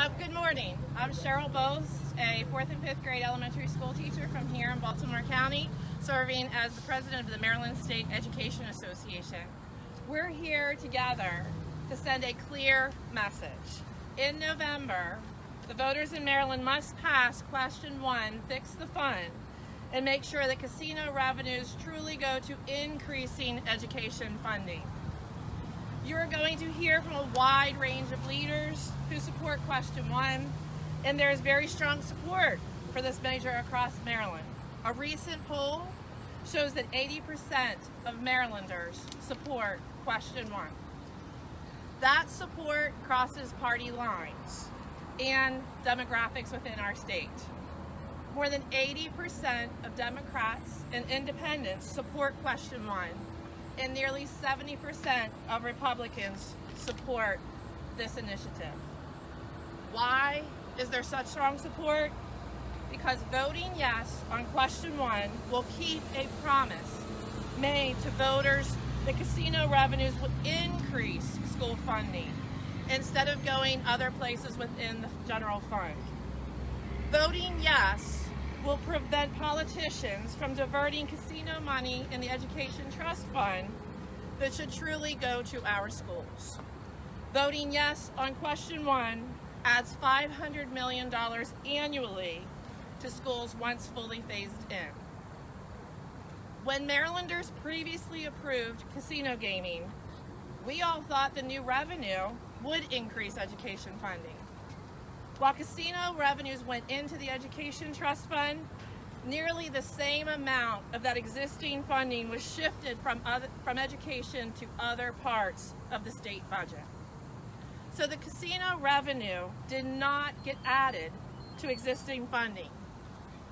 Good morning. I'm Cheryl Bose, a 4th and 5th grade elementary school teacher from here in Baltimore County, serving as the president of the Maryland State Education Association. We're here together to send a clear message. In November, the voters in Maryland must pass Question 1, Fix the Fund, and make sure that casino revenues truly go to increasing education funding. You're going to hear from a wide range of leaders who support Question 1, and there is very strong support for this measure across Maryland. A recent poll shows that 80% of Marylanders support Question 1. That support crosses party lines and demographics within our state. More than 80% of Democrats and independents support Question 1, and nearly 70% of Republicans support this initiative. Why is there such strong support? Because voting yes on Question 1 will keep a promise made to voters that casino revenues will increase school funding instead of going other places within the general fund. Voting yes will prevent politicians from diverting casino money in the Education Trust Fund that should truly go to our schools. Voting yes on Question 1 adds $500 million annually to schools once fully phased in. When Marylanders previously approved casino gaming, we all thought the new revenue would increase education funding. While casino revenues went into the Education Trust Fund, nearly the same amount of that existing funding was shifted from education to other parts of the state budget. So the casino revenue did not get added to existing funding.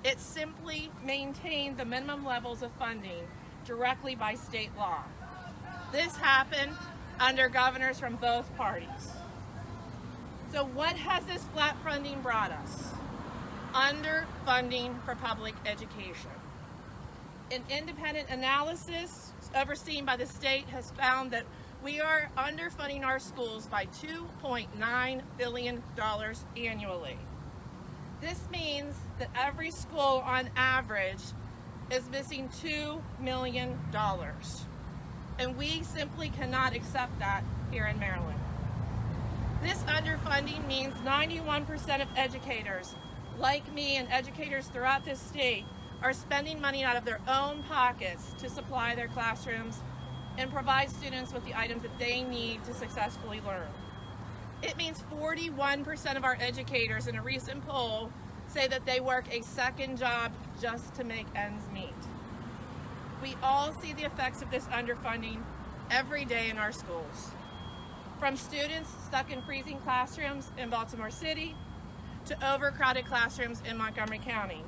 It simply maintained the minimum levels of funding directly by state law. This happened under governors from both parties. So what has this flat funding brought us? Underfunding for public education. An independent analysis overseen by the state has found that we are underfunding our schools by $2.9 billion annually. This means that every school on average is missing $2 million. And we simply cannot accept that here in Maryland. This underfunding means 91% of educators, like me and educators throughout this state, are spending money out of their own pockets to supply their classrooms and provide students with the items that they need to successfully learn. It means 41% of our educators in a recent poll say that they work a second job just to make ends meet. We all see the effects of this underfunding every day in our schools. From students stuck in freezing classrooms in Baltimore City, to overcrowded classrooms in Montgomery County,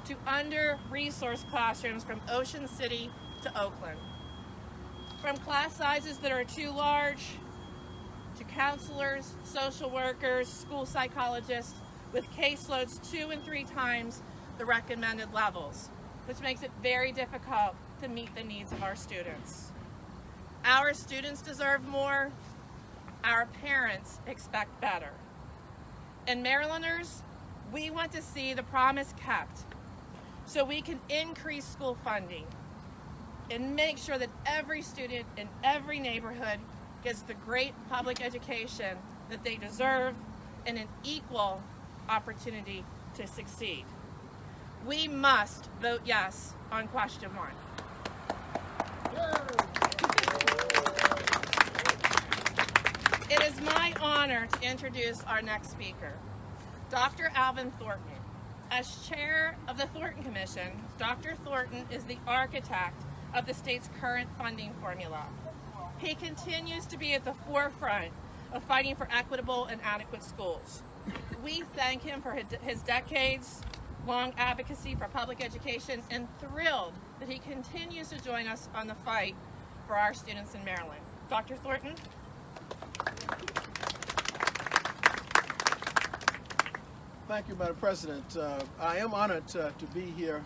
to under-resourced classrooms from Ocean City to Oakland. From class sizes that are too large, to counselors, social workers, school psychologists with caseloads 2 and 3 times the recommended levels, which makes it very difficult to meet the needs of our students. Our students deserve more. Our parents expect better. And Marylanders, we want to see the promise kept so we can increase school funding and make sure that every student in every neighborhood gets the great public education that they deserve and an equal opportunity to succeed. We must vote yes on Question 1. It is my honor to introduce our next speaker, Dr. Alvin Thornton. As chair of the Thornton Commission, Dr. Thornton is the architect of the state's current funding formula. He continues to be at the forefront of fighting for equitable and adequate schools. We thank him for his decades-long advocacy for public education and thrilled that he continues to join us on the fight for our students in Maryland. Dr. Thornton? Thank you, Madam President. I am honored to be here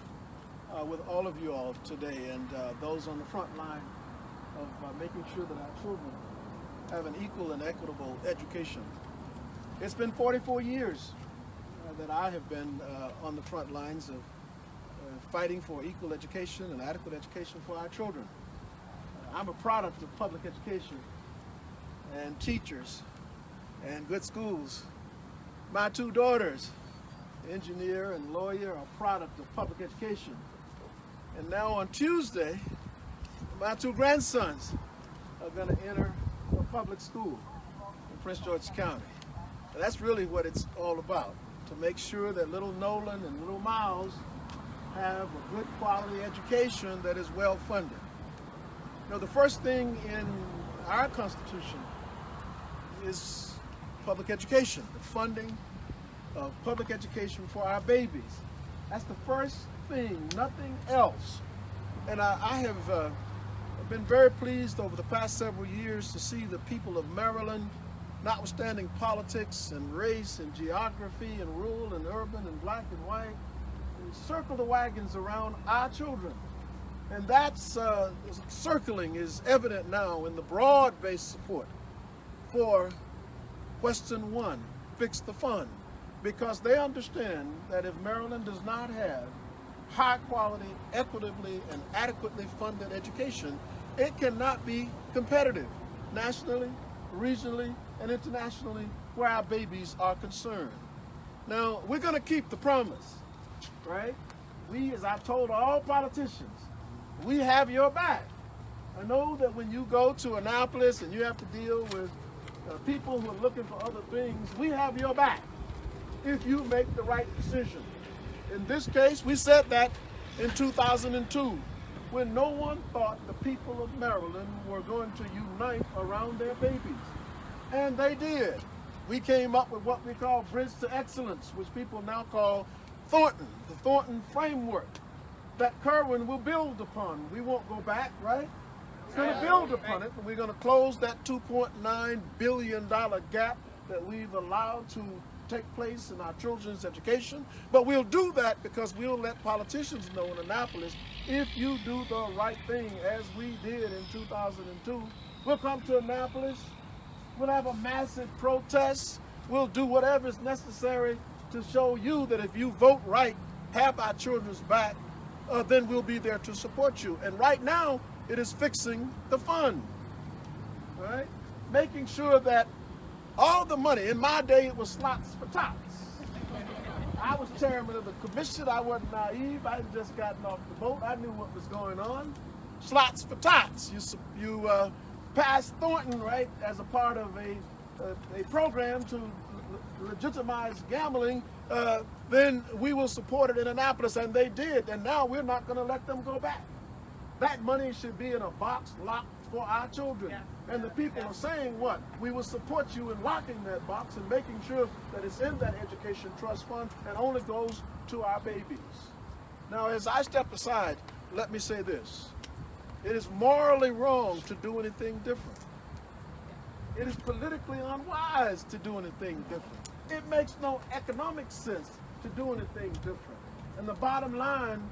with all of you all today and those on the front line of making sure that our children have an equal and equitable education. It's been 44 years that I have been on the front lines of fighting for equal education and adequate education for our children. I'm a product of public education and teachers and good schools. My two daughters, engineer and lawyer, are a product of public education. And now on Tuesday, my two grandsons are going to enter a public school in Prince George's County. And that's really what it's all about, to make sure that little Nolan and little Miles have a good quality education that is well funded. You know, the first thing in our Constitution is public education, the funding of public education for our babies. That's the first thing, nothing else. And I have been very pleased over the past several years to see the people of Maryland, notwithstanding politics and race and geography and rural and urban and black and white, circle the wagons around our children. And that's circling is evident now in the broad-based support for Question 1, Fix the Fund, because they understand that if Maryland does not have high quality, equitably, and adequately funded education, it cannot be competitive nationally, regionally, and internationally where our babies are concerned. Now, we're going to keep the promise, right? We, as I've told all politicians, we have your back. I know that when you go to Annapolis and you have to deal with people who are looking for other things, we have your back if you make the right decision. In this case, we said that in 2002, when no one thought the people of Maryland were going to unite around their babies. And they did. We came up with what we call Bridge to Excellence, which people now call Thornton, the Thornton framework that Kerwin will build upon. We won't go back, right? It's going to build upon it, and we're going to close that $2.9 billion gap that we've allowed to take place in our children's education. But we'll do that because we'll let politicians know in Annapolis, if you do the right thing as we did in 2002, we'll come to Annapolis, we'll have a massive protest, we'll do whatever is necessary to show you that if you vote right, have our children's back, then we'll be there to support you. And right now, it is fixing the fund, right? Making sure that all the money, in my day it was slots for tots. I was chairman of the commission, I wasn't naive, I had just gotten off the boat, I knew what was going on. Slots for tots. You passed Thornton, right, as a part of a program to legitimize gambling, then we will support it in Annapolis, and they did, and now we're not going to let them go back. That money should be in a box locked for our children. Yes. And the people are saying what? We will support you in locking that box and making sure that it's in that education trust fund and only goes to our babies. Now, as I step aside, let me say this. It is morally wrong to do anything different. It is politically unwise to do anything different. It makes no economic sense to do anything different. And the bottom line,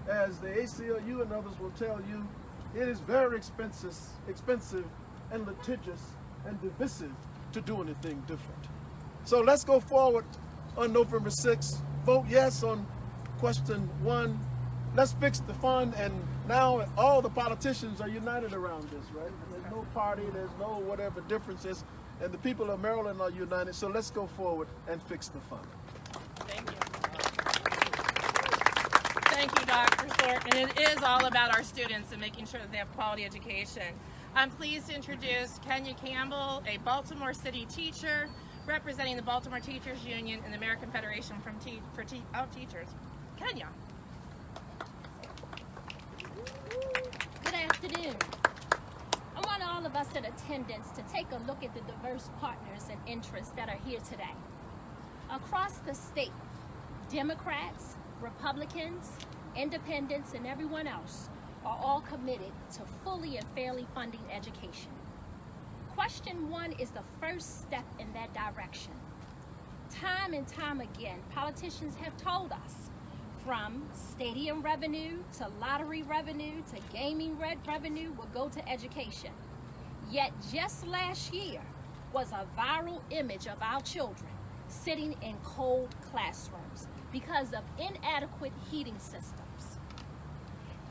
as the ACLU and others will tell you, it is very expensive and litigious and divisive to do anything different. So let's go forward on November 6th. Vote yes on Question 1. Let's fix the fund, and now all the politicians are united around this, right? There's no party, there's no whatever differences, and the people of Maryland are united. So let's go forward and fix the fund. Thank you. Thank you, Dr. Thornton. And it is all about our students and making sure that they have quality education. I'm pleased to introduce Kenya Campbell, a Baltimore City teacher representing the Baltimore Teachers Union and the American Federation of Teachers. Kenya. Good afternoon. I want all of us in attendance to take a look at the diverse partners and interests that are here today. Across the state, Democrats, Republicans, independents, and everyone else are all committed to fully and fairly funding education. Question 1 is the first step in that direction. Time and time again, politicians have told us, from stadium revenue to lottery revenue to gaming revenue will go to education. Yet just last year was a viral image of our children sitting in cold classrooms because of inadequate heating systems.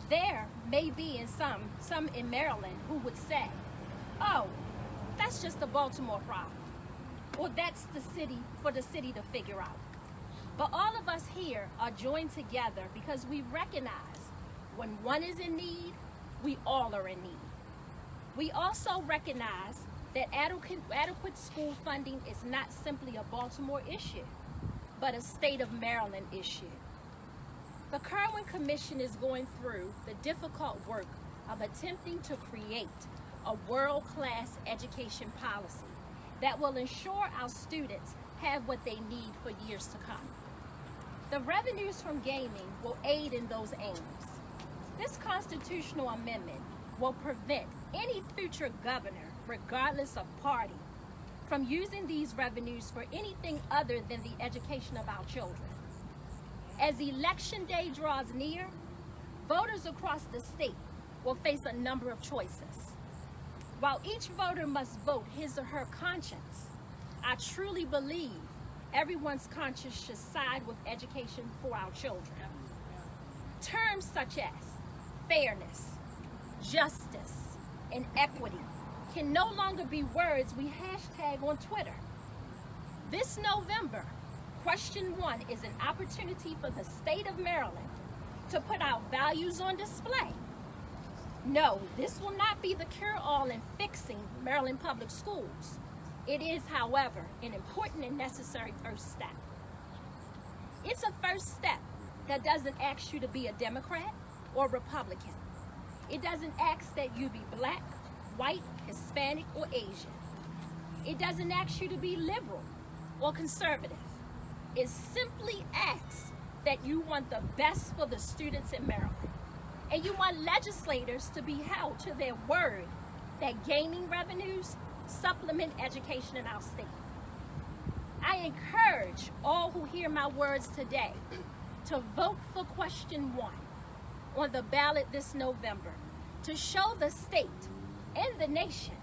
There may be some in Maryland who would say, oh, that's just a Baltimore problem, or that's for the city to figure out. But all of us here are joined together because we recognize when one is in need, we all are in need. We also recognize that adequate school funding is not simply a Baltimore issue, but a state of Maryland issue. The Kirwan Commission is going through the difficult work of attempting to create a world-class education policy that will ensure our students have what they need for years to come. The revenues from gaming will aid in those aims. This constitutional amendment will prevent any future governor, regardless of party, from using these revenues for anything other than the education of our children. As Election Day draws near, voters across the state will face a number of choices. While each voter must vote his or her conscience, I truly believe everyone's conscience should side with education for our children. Terms such as fairness, justice, and equity can no longer be words we hashtag on Twitter. This November, Question 1 is an opportunity for the state of Maryland to put our values on display. No, this will not be the cure-all in fixing Maryland public schools. It is, however, an important and necessary first step. It's a first step that doesn't ask you to be a Democrat or Republican. It doesn't ask that you be black, white, Hispanic, or Asian. It doesn't ask you to be liberal or conservative. It simply asks that you want the best for the students in Maryland. And you want legislators to be held to their word that gaming revenues supplement education in our state. I encourage all who hear my words today to vote for Question 1 on the ballot this November to show the state and the nation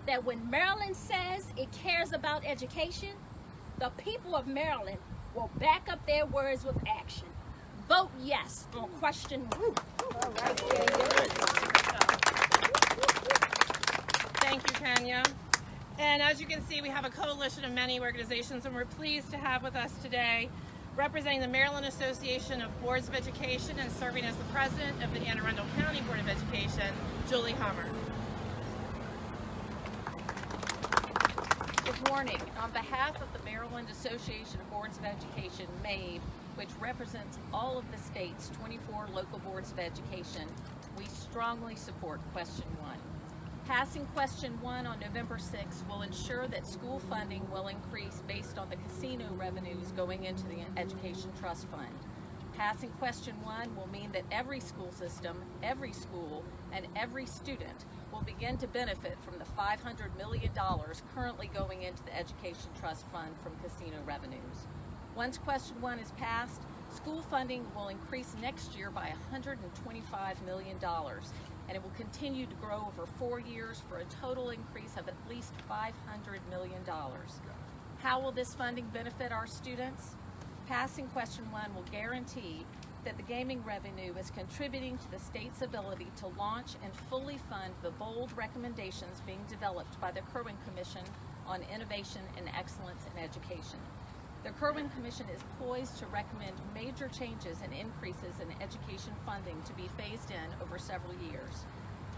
that when Maryland says it cares about education, the people of Maryland will back up their words with action. Vote yes on Question 1. Thank you, Tanya. And as you can see, we have a coalition of many organizations, and we're pleased to have with us today, representing the Maryland Association of Boards of Education and serving as the president of the Anne Arundel County Board of Education, Julie Hummer. Good morning. On behalf of the Maryland Association of Boards of Education, MABE, which represents all of the state's 24 local boards of education, we strongly support Question 1. Passing Question 1 on November 6th will ensure that school funding will increase based on the casino revenues going into the Education Trust Fund. Passing Question 1 will mean that every school system, every school, and every student will begin to benefit from the $500 million currently going into the Education Trust Fund from casino revenues. Once Question 1 is passed, school funding will increase next year by $125 million, and it will continue to grow over 4 years for a total increase of at least $500 million. How will this funding benefit our students? Passing Question 1 will guarantee that the gaming revenue is contributing to the state's ability to launch and fully fund the bold recommendations being developed by the Kirwan Commission on Innovation and Excellence in Education. The Kirwan Commission is poised to recommend major changes and increases in education funding to be phased in over several years.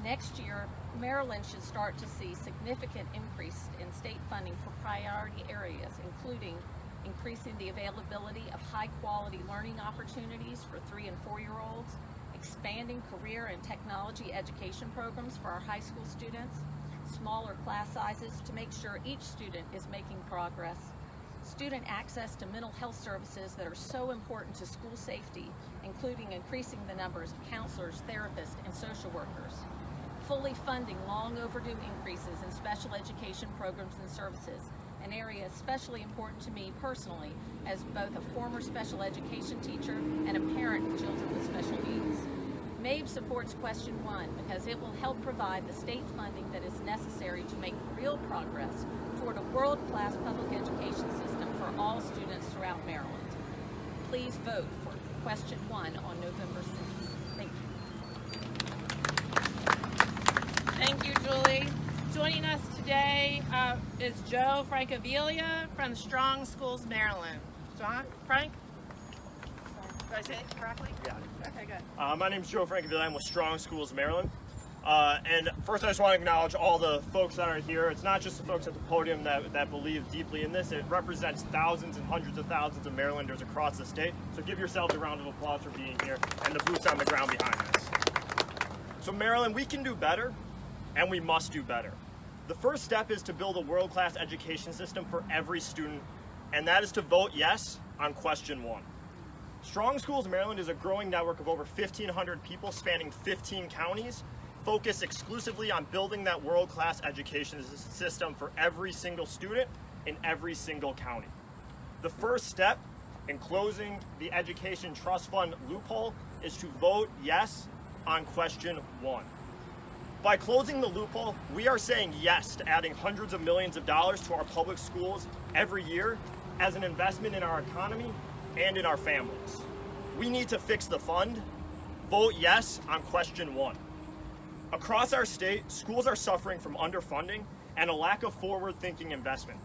Next year, Maryland should start to see significant increase in state funding for priority areas, including increasing the availability of high-quality learning opportunities for 3- and 4-year-olds, expanding career and technology education programs for our high school students, smaller class sizes to make sure each student is making progress, student access to mental health services that are so important to school safety, including increasing the numbers of counselors, therapists, and social workers, fully funding long overdue increases in special education programs and services, an area especially important to me personally as both a former special education teacher and a parent of children with special needs. MABE supports Question 1 because it will help provide the state funding that is necessary to make real progress toward a world-class public education system for all students throughout Maryland. Please vote for question 1 on November 6th. Thank you. Thank you, Julie. Joining us today is Joe Francavilla from Strong Schools, Maryland. Frank? Did I say it correctly? Yeah. Okay, good. My name is Joe Francavilla. I'm with Strong Schools Maryland. And first I just want to acknowledge all the folks that are here. It's not just the folks at the podium that believe deeply in this. It represents thousands and hundreds of thousands of Marylanders across the state. So give yourselves a round of applause for being here and the boots on the ground behind us. So Maryland, we can do better, and we must do better. The first step is to build a world-class education system for every student, and that is to vote yes on question 1. Strong Schools Maryland is a growing network of over 1,500 people spanning 15 counties, focused exclusively on building that world-class education system for every single student in every single county. The first step in closing the Education Trust Fund loophole is to vote yes on question 1. By closing the loophole, we are saying yes to adding hundreds of millions of dollars to our public schools every year as an investment in our economy and in our families. We need to fix the fund. Vote yes on question 1. Across our state, schools are suffering from underfunding and a lack of forward-thinking investment.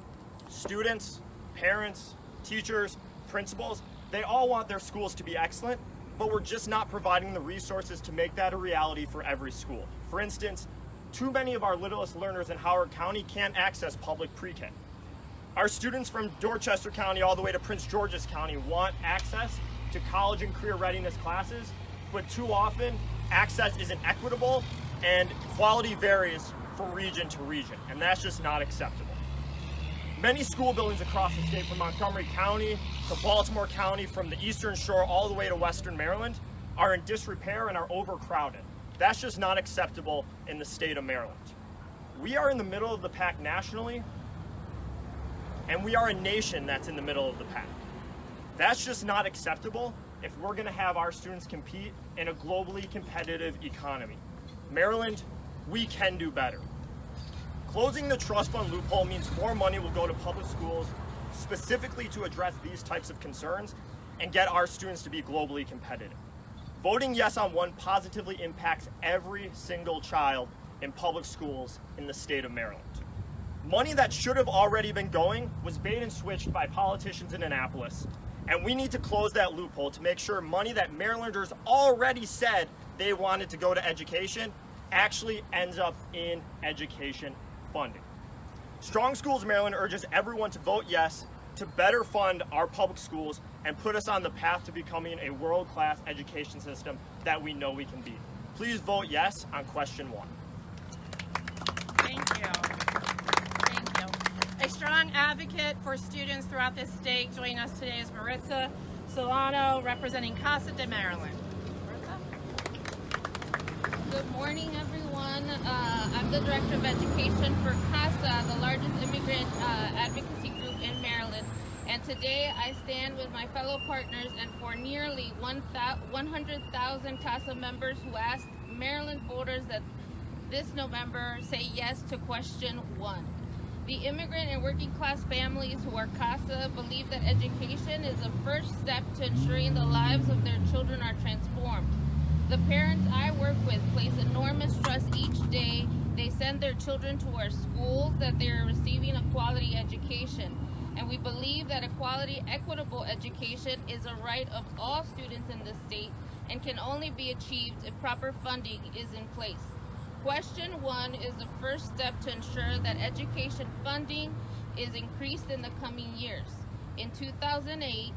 Students, parents, teachers, principals, they all want their schools to be excellent, but we're just not providing the resources to make that a reality for every school. For instance, too many of our littlest learners in Howard County can't access public pre-K. Our students from Dorchester County all the way to Prince George's County want access to college and career readiness classes, but too often access isn't equitable and quality varies from region to region, and that's just not acceptable. Many school buildings across the state, from Montgomery County to Baltimore County, from the Eastern Shore all the way to Western Maryland, are in disrepair and are overcrowded. That's just not acceptable in the state of Maryland. We are in the middle of the pack nationally, and we are a nation that's in the middle of the pack. That's just not acceptable if we're gonna have our students compete in a globally competitive economy. Maryland, we can do better. Closing the trust fund loophole means more money will go to public schools specifically to address these types of concerns and get our students to be globally competitive. Voting yes on 1 positively impacts every single child in public schools in the state of Maryland. Money that should have already been going was bait and switched by politicians in Annapolis, and we need to close that loophole to make sure money that Marylanders already said they wanted to go to education actually ends up in education funding. Strong Schools Maryland urges everyone to vote yes to better fund our public schools and put us on the path to becoming a world-class education system that we know we can be. Please vote yes on question 1. Thank you. Thank you. A strong advocate for students throughout this state joining us today is Maritza Solano, representing CASA de Maryland. Good morning, everyone. I'm the Director of Education for CASA, the largest immigrant advocacy group in Maryland. And today I stand with my fellow partners and for nearly 100,000 CASA members who asked Maryland voters that this November say yes to question 1. The immigrant and working class families who are CASA believe that education is the first step to ensuring the lives of their children are transformed. The parents I work with place enormous trust each day they send their children to our schools that they are receiving a quality education. And we believe that a quality, equitable education is a right of all students in the state and can only be achieved if proper funding is in place. Question 1 is the first step to ensure that education funding is increased in the coming years. In 2008,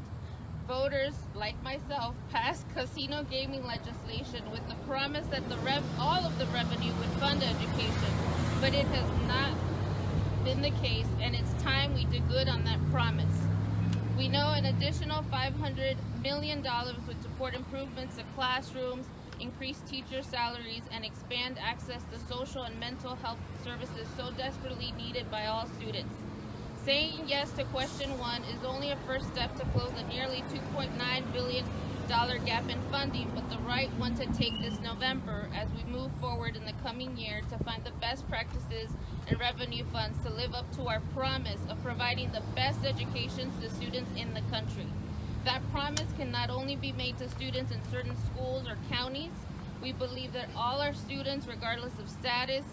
voters, like myself, passed casino gaming legislation with the promise that all of the revenue would fund education, but it has not been the case, and it's time we did good on that promise. We know an additional $500 million would support improvements to classrooms, increase teacher salaries, and expand access to social and mental health services so desperately needed by all students. Saying yes to question 1 is only a first step to close a nearly $2.9 billion gap in funding, but the right one to take this November as we move forward in the coming year to find the best practices and revenue funds to live up to our promise of providing the best education to students in the country. That promise can not only be made to students in certain schools or counties. We believe that all our students, regardless of status,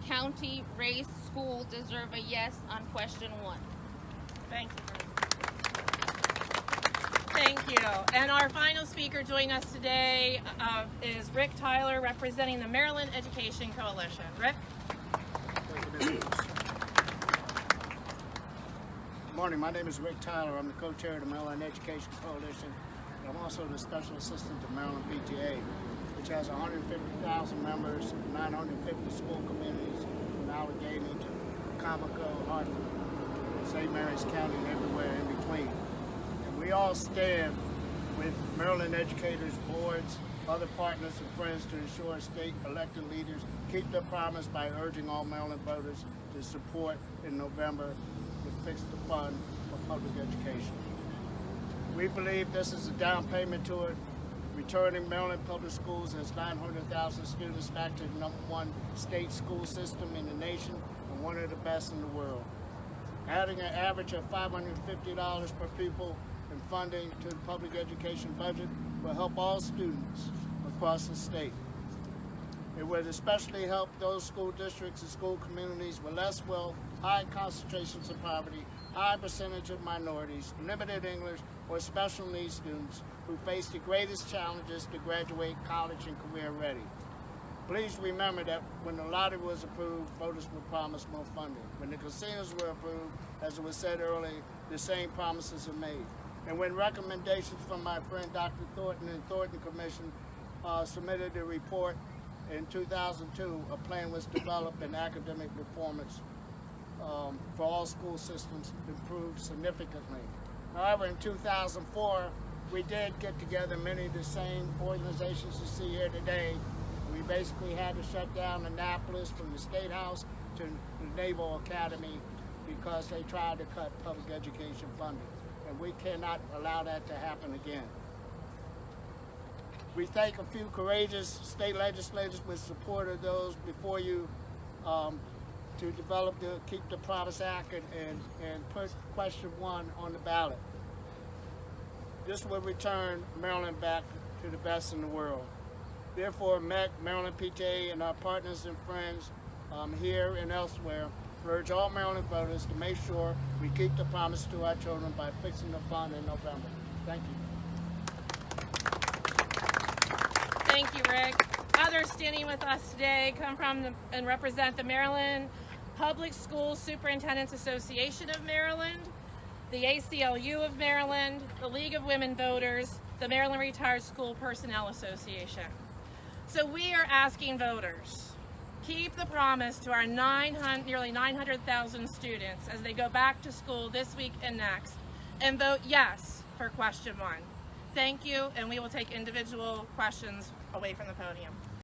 county, race, school, deserve a yes on question 1. Thank you. Thank you. And our final speaker joining us today is Rick Tyler, representing the Maryland Education Coalition. Rick? Good morning. My name is Rick Tyler. I'm the co-chair of the Maryland Education Coalition. And I'm also the special assistant to Maryland PTA, which has 150,000 members, 950 school communities from Allegheny to Comico, Hartford, St. Mary's County, and everywhere in between. And we all stand with Maryland educators, boards, other partners and friends to ensure state elected leaders keep their promise by urging all Maryland voters to support in November with Fix the Fund for public education. We believe this is a down payment to it. Returning Maryland Public Schools has 900,000 students back to the #1 state school system in the nation and one of the best in the world. Adding an average of $550 per pupil in funding to the public education budget will help all students across the state. It would especially help those school districts and school communities with less wealth, high concentrations of poverty, high percentage of minorities, limited English, or special needs students who face the greatest challenges to graduate college and career ready. Please remember that when the lottery was approved, voters were promised more funding. When the casinos were approved, as it was said earlier, the same promises are made. And when recommendations from my friend Dr. Thornton and Thornton Commission submitted a report in 2002, a plan was developed and academic performance for all school systems improved significantly. However, in 2004, we did get together many of the same organizations you see here today. We basically had to shut down Annapolis from the State House to the Naval Academy because they tried to cut public education funding. And we cannot allow that to happen again. We thank a few courageous state legislators with support of those before you to develop the Keep the Promise Act and put question 1 on the ballot. This will return Maryland back to the best in the world. Therefore, MEC, Maryland PTA, and our partners and friends here and elsewhere urge all Maryland voters to make sure we keep the promise to our children by fixing the fund in November. Thank you. Thank you, Rick. Others standing with us today come from and represent the Maryland Public School Superintendents Association of Maryland, the ACLU of Maryland, the League of Women Voters, the Maryland Retired School Personnel Association. So we are asking voters, keep the promise to our nearly 900,000 students as they go back to school this week and next, and vote yes for question 1. Thank you, and we will take individual questions away from the podium.